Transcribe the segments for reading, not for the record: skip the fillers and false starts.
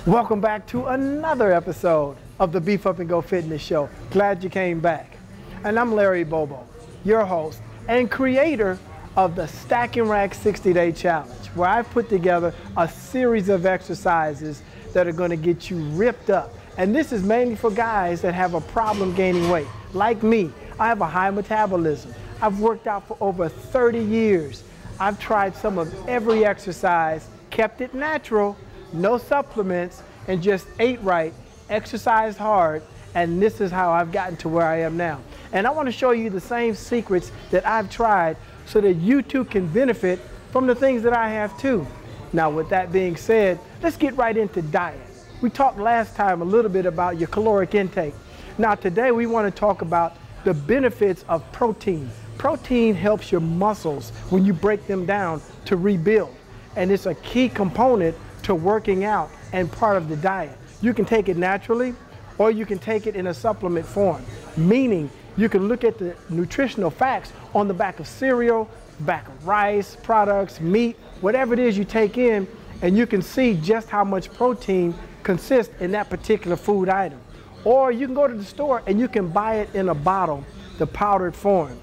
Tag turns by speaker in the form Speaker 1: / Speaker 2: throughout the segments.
Speaker 1: Welcome back to another episode of the Beef Up and Go Fitness Show. Glad you came back. And I'm Larry Bobo, your host and creator of the Stack and Rack 60-Day Challenge, where I've put together a series of exercises that are going to get you ripped up. And this is mainly for guys that have a problem gaining weight. Like me, I have a high metabolism. I've worked out for over 30 years. I've tried some of every exercise, kept it natural, no supplements, and just ate right, exercised hard, and this is how I've gotten to where I am now. And I want to show you the same secrets that I've tried so that you too can benefit from the things that I have too. Now, with that being said, let's get right into diet. We talked last time a little bit about your caloric intake. Now today we want to talk about the benefits of protein. Protein helps your muscles when you break them down to rebuild. And it's a key component to working out and part of the diet. You can take it naturally or you can take it in a supplement form, meaning you can look at the nutritional facts on the back of cereal, back of rice products, meat, whatever it is you take in, and you can see just how much protein consists in that particular food item. Or you can go to the store and you can buy it in a bottle, the powdered form.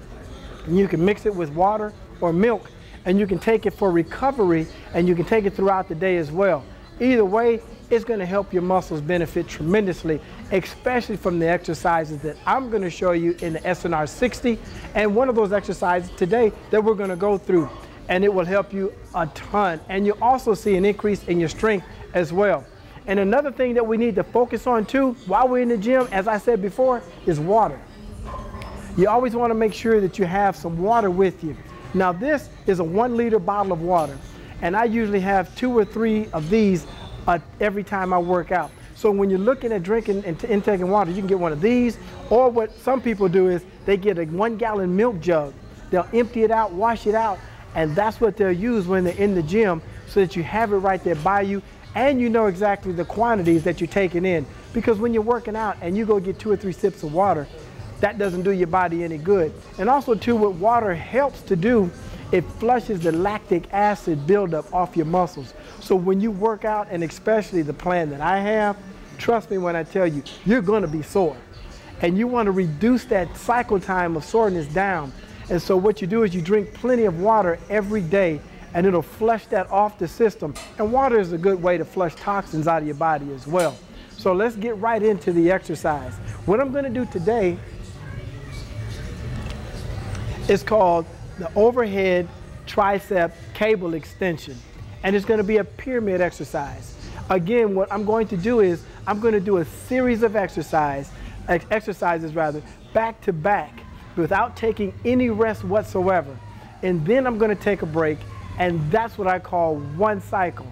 Speaker 1: And you can mix it with water or milk, and you can take it for recovery, and you can take it throughout the day as well. Either way, it's going to help your muscles benefit tremendously, especially from the exercises that I'm going to show you in the SNR60, and one of those exercises today that we're going to go through, and it will help you a ton. And you'll also see an increase in your strength as well. And another thing that we need to focus on too while we're in the gym, as I said before, is water. You always want to make sure that you have some water with you. Now this is a 1 liter bottle of water, and I usually have 2 or 3 of these every time I work out. So when you're looking at drinking and intaking water, you can get one of these, or what some people do is they get a 1 gallon milk jug. They'll empty it out, wash it out, and that's what they'll use when they're in the gym, so that you have it right there by you and you know exactly the quantities that you're taking in. Because when you're working out and you go get 2 or 3 sips of water, that doesn't do your body any good. And also too, what water helps to do, it flushes the lactic acid buildup off your muscles. So when you work out, and especially the plan that I have, trust me when I tell you, you're gonna be sore. And you wanna reduce that cycle time of soreness down. And so what you do is you drink plenty of water every day, and it'll flush that off the system. And water is a good way to flush toxins out of your body as well. So let's get right into the exercise. What I'm gonna do today is called the overhead tricep cable extension. And it's gonna be a pyramid exercise. Again, what I'm going to do is I'm gonna do a series of exercises back to back without taking any rest whatsoever. And then I'm gonna take a break, and that's what I call 1 cycle.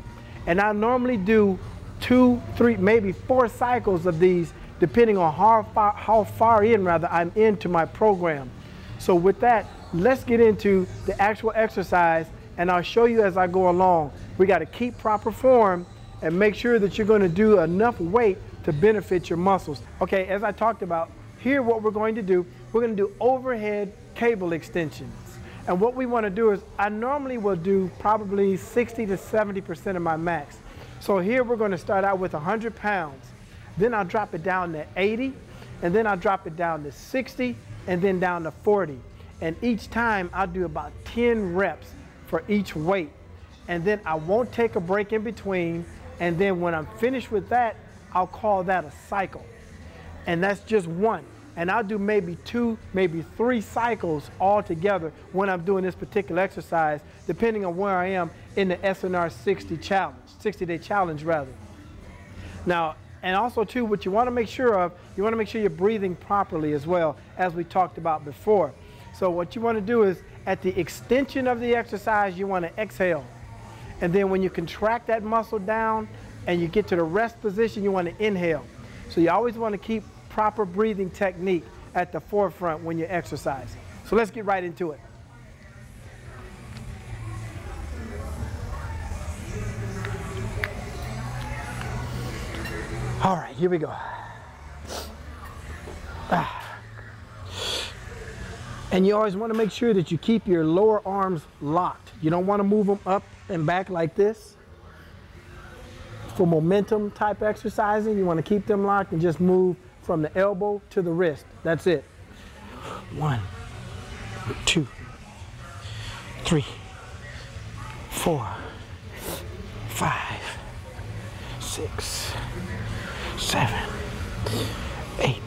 Speaker 1: And I normally do 2, 3, maybe 4 cycles of these, depending on how far in I'm into my program. So with that, let's get into the actual exercise, and I'll show you as I go along. We got to keep proper form and make sure that you're going to do enough weight to benefit your muscles. Okay, as I talked about, here what we're going to do, we're going to do overhead cable extensions. And what we want to do is, I normally will do probably 60 to 70% of my max. So here we're going to start out with 100 pounds. Then I'll drop it down to 80, and then I'll drop it down to 60, and then down to 40. And each time I'll do about 10 reps for each weight. And then I won't take a break in between. And then when I'm finished with that, I'll call that a cycle. And that's just 1. And I'll do maybe 2, maybe 3 cycles all together when I'm doing this particular exercise, depending on where I am in the SNR60 challenge, 60-day challenge rather. Now, and also too, what you want to make sure of, you want to make sure you're breathing properly as well, as we talked about before. So what you want to do is, at the extension of the exercise, you want to exhale. And then when you contract that muscle down and you get to the rest position, you want to inhale. So you always want to keep proper breathing technique at the forefront when you're exercising. So let's get right into it. All right, here we go. And you always want to make sure that you keep your lower arms locked. You don't want to move them up and back like this. For momentum type exercising, you want to keep them locked and just move from the elbow to the wrist. That's it. 1, 2, 3, 4, 5, 6, 7, 8,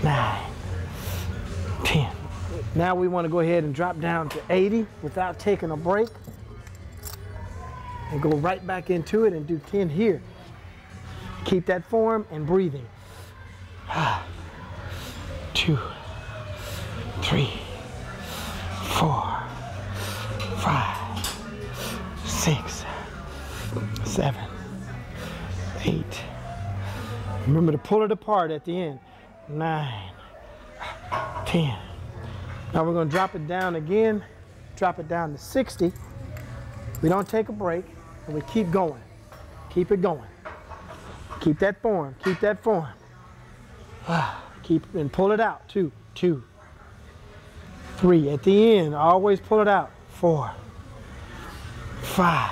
Speaker 1: 9, 10. Now we want to go ahead and drop down to 80 without taking a break. And go right back into it and do 10 here. Keep that form and breathing. 2, 3, 4, 5, 6, 7, 8. Remember to pull it apart at the end. 9, 10. Now we're going to drop it down again. Drop it down to 60. We don't take a break, and we keep going. Keep it going. Keep that form. Keep that form. Keep and pull it out. 2, 2, 3. At the end, always pull it out. 4, 5.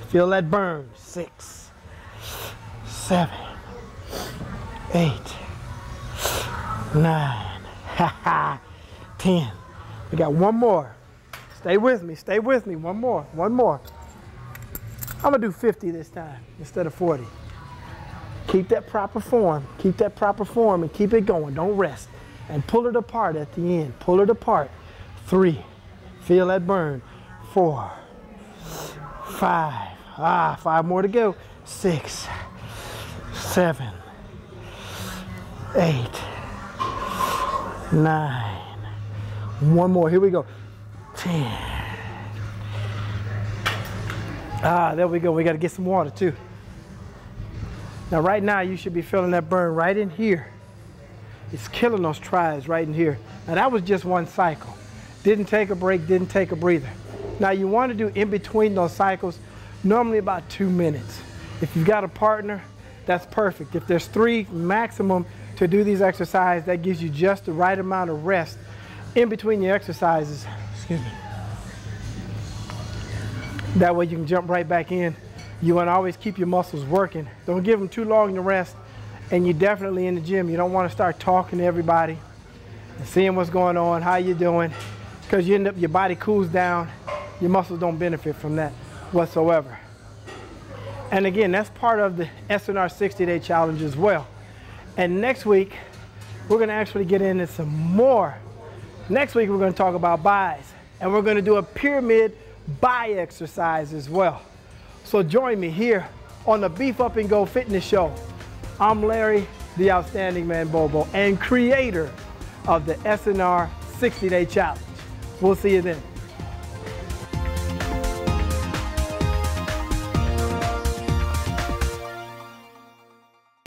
Speaker 1: Feel that burn. 6, 7, 8, 9. 10. We got one more. Stay with me. Stay with me. One more. One more. I'm going to do 50 this time instead of 40. Keep that proper form. Keep that proper form and keep it going. Don't rest. And pull it apart at the end. Pull it apart. 3. Feel that burn. 4. 5. 5 more to go. 6. 7. 8. 9. One more. Here we go. 10. There we go. We got to get some water too. Now right now you should be feeling that burn right in here. It's killing those tries right in here. Now that was just one cycle. Didn't take a break, didn't take a breather. Now you want to do in between those cycles, normally about 2 minutes. If you've got a partner, that's perfect. If there's 3 maximum to do these exercises, that gives you just the right amount of rest in between your exercises. Excuse me. That way you can jump right back in. You want to always keep your muscles working. Don't give them too long to rest. And you're definitely in the gym. You don't want to start talking to everybody and seeing what's going on, how you doing, because you end up, your body cools down. Your muscles don't benefit from that whatsoever. And again, that's part of the SNR60 Day Challenge as well. And next week, we're going to actually get into some more. Next week, we're going to talk about buys. And we're going to do a pyramid buy exercise as well. So join me here on the Beef Up and Go Fitness Show. I'm Larry, the Outstanding Man Bobo, and creator of the SNR60 Day Challenge. We'll see you then.